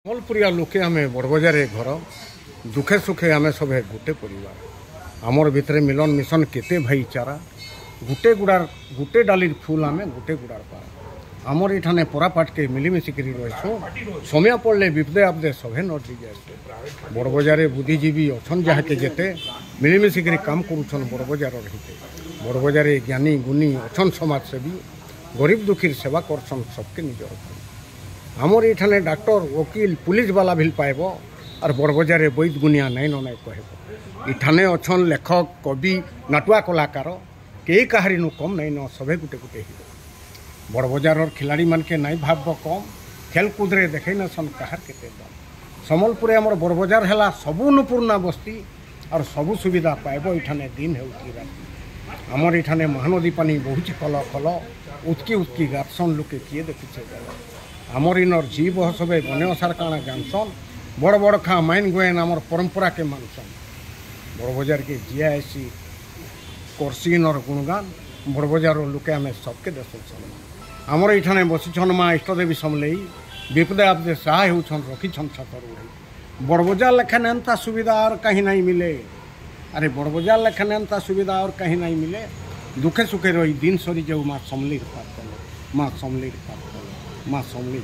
सम्बलपुरिया लोके आम बड़बजारे घर दुखे सुखे आम सब गोटे परिवार आमर भितर मिलन मिशन केते भाईचारा गुटे गुड़ार गुटे डाली फूल आम गोटे गुड़ार पारा आमर इठाने परापाट के मिलिमिशिक रहीसु समय पड़े विपदे आपदे सभे नटी जाए बड़बजारे बुद्धिजीवी अच्छन जहाँके जेते मिलिमिशिक काम करुछन बड़बजार रहीते बड़बजारे ज्ञानी गुणी अच्छन समाजसेवी गरीब दुखीर सेवा करछन सबके निजर आमर ये डाक्टर वकील पुलिस वाला भी पाइब और बड़बजारे वैद गुनिया नहीं न कह इठाने अच्छन लेखक कवि नाटुआ कलाकार कई कहारी कम नहीं न सभे गुटे गुटे ही बड़बजार खिलाड़ी मान के नहीं भाव कम खेलकूद रे देखे न सन कहार के दम सम्बलपुर आमर बड़बजार है सबूपूर्णा बस्ती और सबू सुविधा पाइब इठाने दिन है रात आमर इठाने महानदी पानी बहुत कल कल उतकी उतकी गार्सन लोके किए देखुचे आमर इनर जीव हसबे बने असार काଣା जानसन बड़ बड़ खा माइन गोएन आमर परंपरा के मानसन बड़बजार के जीआईसी करसीनर गुणगान बड़बजार लोके आम सबके देसन आमर इठाने बसीछन माँ इष्टदेवी समलई विपदे आपदे सहाय होछन रखीछन छतर उड़े बड़बजार लेखन एंता सुविधा और कहीं नहीं मिले अरे बड़बजार लेखन एंता सुविधा और कहीं नहीं मिले दुखे सुखे रही दिन सरी जाऊ माँ समली माँ समली माँ समली